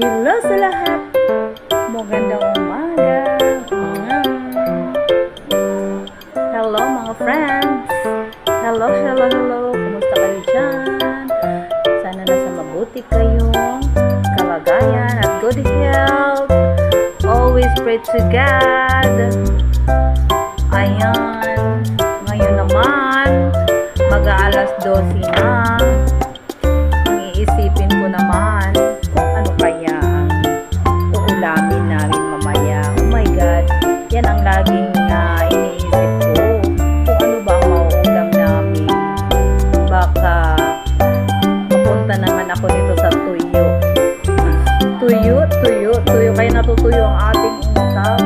Hello sa lahat! Magandang umaga! Hello mga friends! Hello! Kumusta kayo dyan? Sana nasa mabuti kayong kalagayan at good health. Always pray to God. Ayan. Ngayon naman, mag-aalas 12 na. Iisipin ko naman kung ano kaya ang uulamin namin mamaya. Oh my God, yan ang laging iniisip ko. Kung ano ba ang mauulam namin. Baka mapunta naman ako nito sa tuyo. Tuyo. Kaya natutuyo ang ating utak.